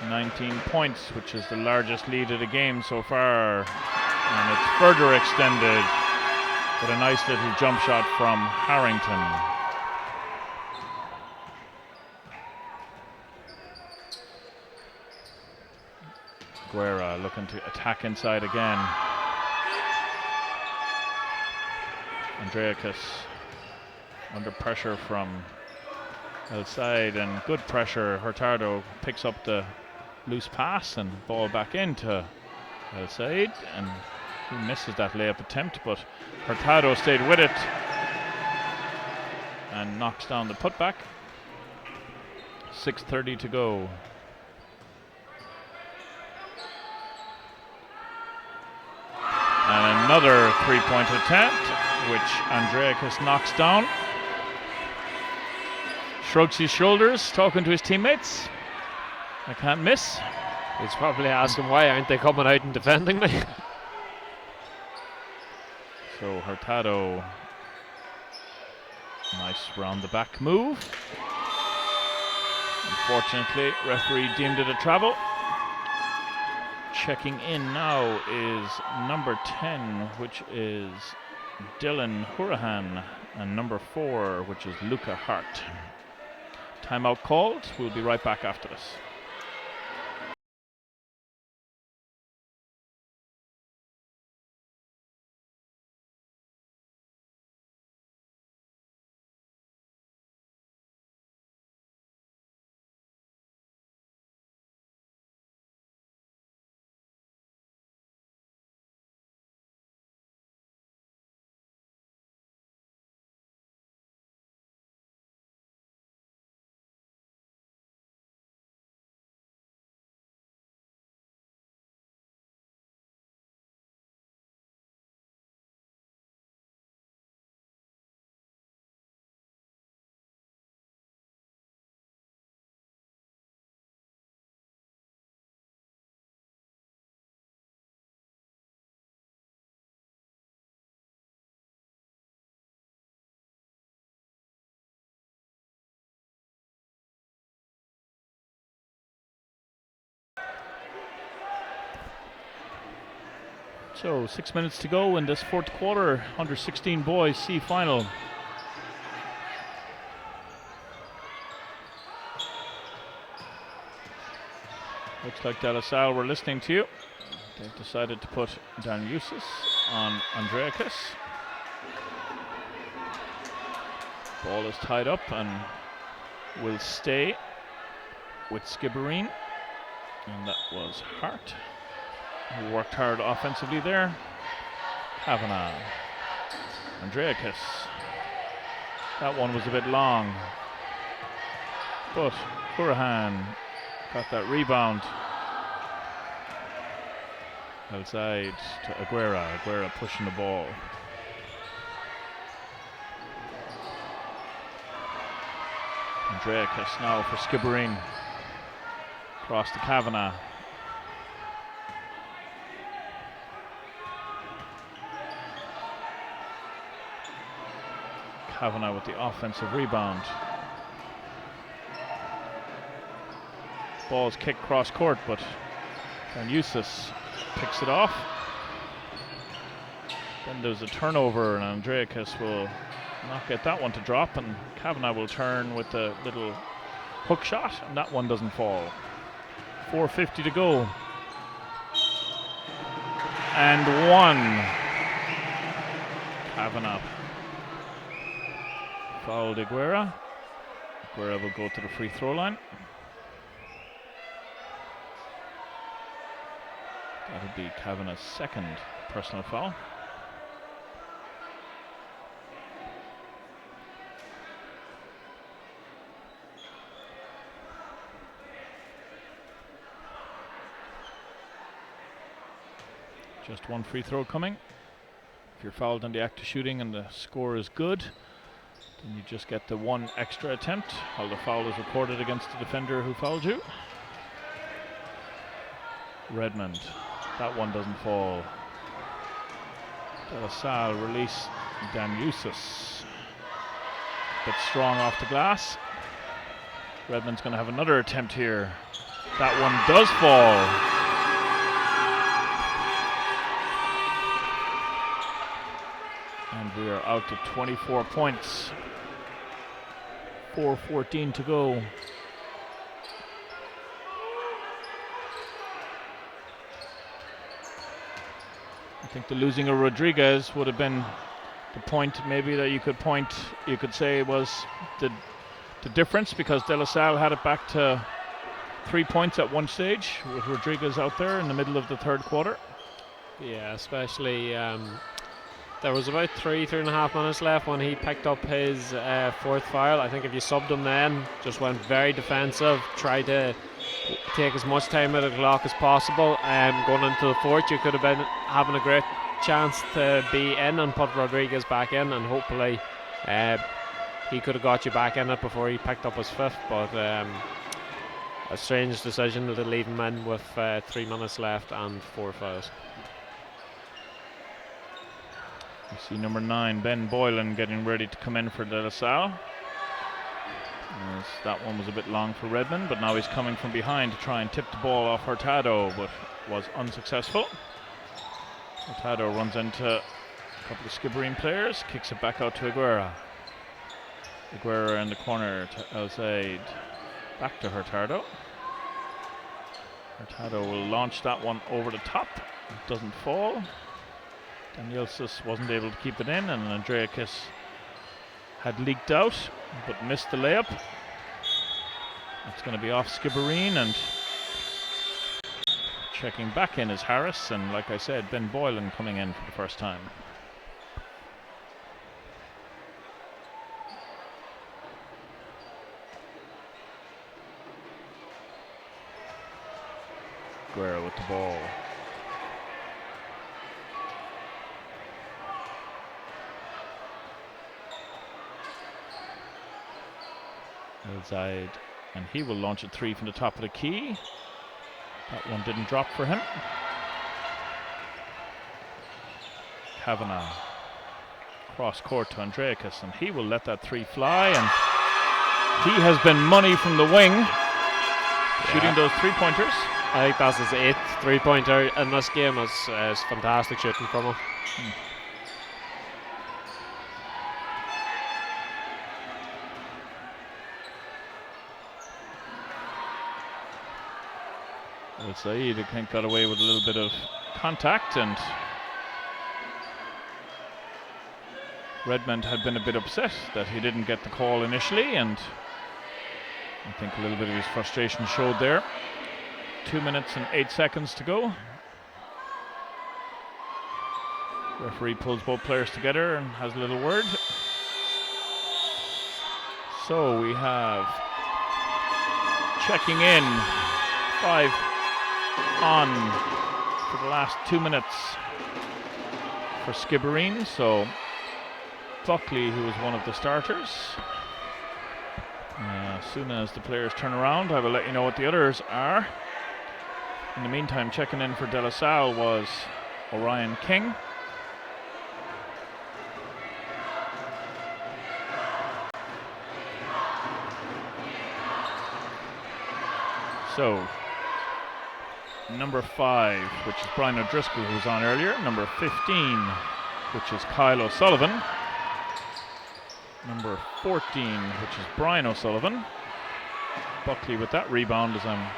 19 points, which is the largest lead of the game so far. And it's further extended with a nice little jump shot from Harrington. Guerra looking to attack inside again. Andreakis under pressure from outside, and good pressure. Hurtado picks up the loose pass and ball back into outside, and he misses that layup attempt, but Hurtado stayed with it and knocks down the putback. 6:30 to go. And another 3-point attempt, which Andreakis knocks down. Shrugs his shoulders, talking to his teammates. I can't miss. He's probably asking, why aren't they coming out and defending me? So Hurtado, nice round the back move. Unfortunately, referee deemed it a travel. Checking in now is number 10, which is Dylan Hurahan, and number 4, which is Luca Hart. Timeout called. We'll be right back after this. So 6 minutes to go in this fourth quarter, under 16 boys C final. Looks like Dela Salle were listening to you. They've decided to put Dan Eustace on Andreakis. Ball is tied up and will stay with Skibbereen. And that was Hart, who worked hard offensively there. Kavanagh. Andreakis. That one was a bit long, but Hurahan got that rebound. Outside to Aguera. Aguera pushing the ball. Andreakis now for Skibbereen. Across to Kavanagh. Kavanagh with the offensive rebound. Ball's kicked cross court, but Dan Eustace picks it off. Then there's a turnover, and Andreakis will not get that one to drop, and Kavanagh will turn with a little hook shot, and that one doesn't fall. 4:50 to go. And one. Kavanagh fouled Aguera. Aguera will go to the free throw line. That'll be Kavanagh's second personal foul. Just one free throw coming. If you're fouled on the act of shooting and the score is good, then you just get the one extra attempt while the foul is recorded against the defender who fouled you. Redmond. That one doesn't fall. Dela Salle release Dan Eustace. Bit strong off the glass. Redmond's going to have another attempt here. That one does fall. And we are out to 24 points. 4:14 to go. I think the losing of Rodriguez would have been the point maybe that you could say was the difference, because De La Salle had it back to 3 points at one stage with Rodriguez out there in the middle of the third quarter. Yeah, especially there was about 3.5 minutes left when he picked up his fourth foul. I think if you subbed him then, just went very defensive, tried to take as much time out of the clock as possible. Going into the fourth, you could have been having a great chance to be in and put Rodriguez back in, and hopefully he could have got you back in it before he picked up his fifth, but a strange decision to leave him in with 3 minutes left and 4 fouls. You see number 9, Ben Boylan, getting ready to come in for Dela Salle. As that one was a bit long for Redmond, but now he's coming from behind to try and tip the ball off Hurtado, but was unsuccessful. Hurtado runs into a couple of Skibbereen players, kicks it back out to Aguera. Aguera in the corner to outside. Back to Hurtado. Hurtado will launch that one over the top. It doesn't fall. Danielsis wasn't able to keep it in, and Andreakis had leaked out but missed the layup. That's going to be off Skibbereen, and checking back in is Harris, and like I said, Ben Boylan coming in for the first time. Guerra with the ball. Zaid, and he will launch a 3 from the top of the key. That one didn't drop for him. Kavanagh cross court to Andreakis, and he will let that 3 fly, and he has been money from the wing, shooting those 3-pointers. I think that's his 8th 3-pointer in this game. It's fantastic shooting from him. Well, Saeed, I think, got away with a little bit of contact, and Redmond had been a bit upset that he didn't get the call initially, and I think a little bit of his frustration showed there. 2 minutes and 8 seconds to go. Referee pulls both players together and has a little word. So we have checking in 5 on for the last 2 minutes for Skibbereen. So Buckley, who was one of the starters. As soon as the players turn around, I will let you know what the others are. In the meantime, checking in for Dela Salle was Orion King. So, number 5, which is Brian O'Driscoll, who was on earlier. Number 15, which is Kyle O'Sullivan. Number 14, which is Brian O'Sullivan. Buckley with that rebound as I'm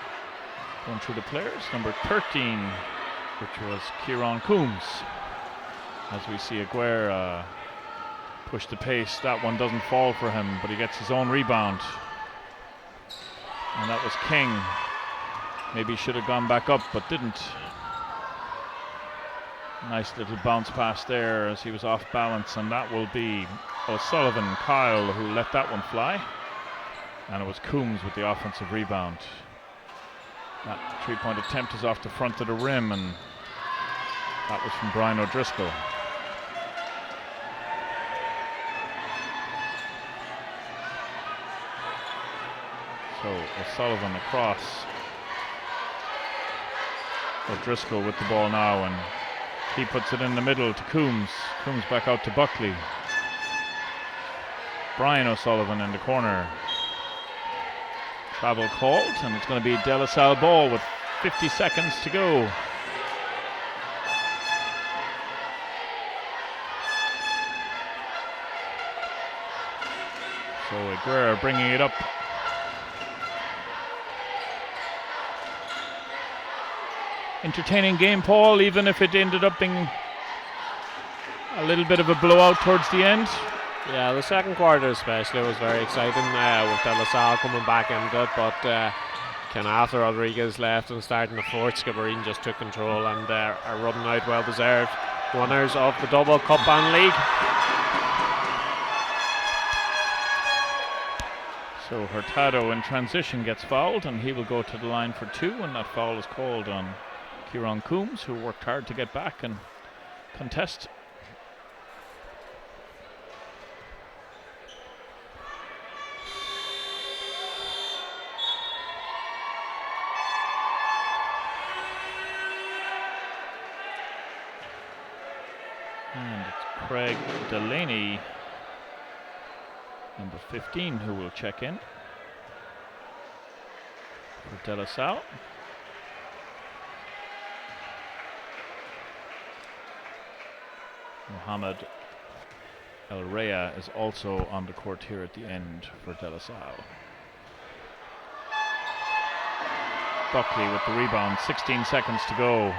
going through the players. Number 13, which was Kieran Coombs. As we see Aguirre push the pace. That one doesn't fall for him, but he gets his own rebound. And that was King. Maybe should have gone back up, but didn't. Nice little bounce pass there as he was off balance, and that will be O'Sullivan, Kyle, who let that one fly. And it was Coombs with the offensive rebound. That 3-point attempt is off the front of the rim, and that was from Brian O'Driscoll. So O'Sullivan across. O'Driscoll with the ball now, and he puts it in the middle to Coombs. Coombs back out to Buckley. Brian O'Sullivan in the corner. Travel called, and it's going to be Dela Salle ball with 50 seconds to go. So Aguirre bringing it up. Entertaining game, Paul, even if it ended up being a little bit of a blowout towards the end. Yeah, the second quarter especially was very exciting with Dela Salle coming back into it, but kind of after Rodriguez left and starting the fourth, Skibbereen just took control and are running out well deserved winners of the double cup and league. So Hurtado in transition gets fouled, and he will go to the line for 2, and that foul is called on Kieran Coombs, who worked hard to get back and contest. And it's Craig Delaney, number 15, who will check in for Dela Salle. Mohamed El Raya is also on the court here at the end for Dela Salle. Buckley with the rebound, 16 seconds to go.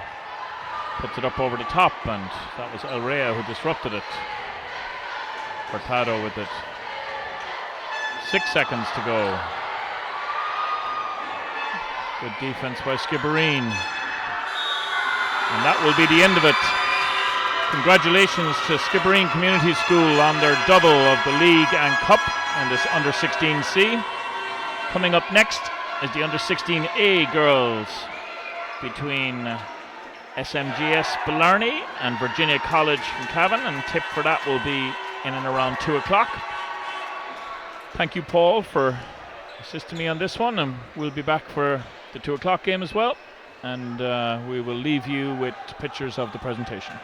Puts it up over the top, and that was El Raya who disrupted it. Hurtado with it. 6 seconds to go. Good defense by Skibbereen. And that will be the end of it. Congratulations to Skibbereen Community School on their double of the league and cup in this under 16C. Coming up next is the under 16A girls between SMGS Blarney and Virginia College from Cavan, and tip for that will be in and around 2 o'clock. Thank you, Paul, for assisting me on this one, and we'll be back for the 2 o'clock game as well, and we will leave you with pictures of the presentation.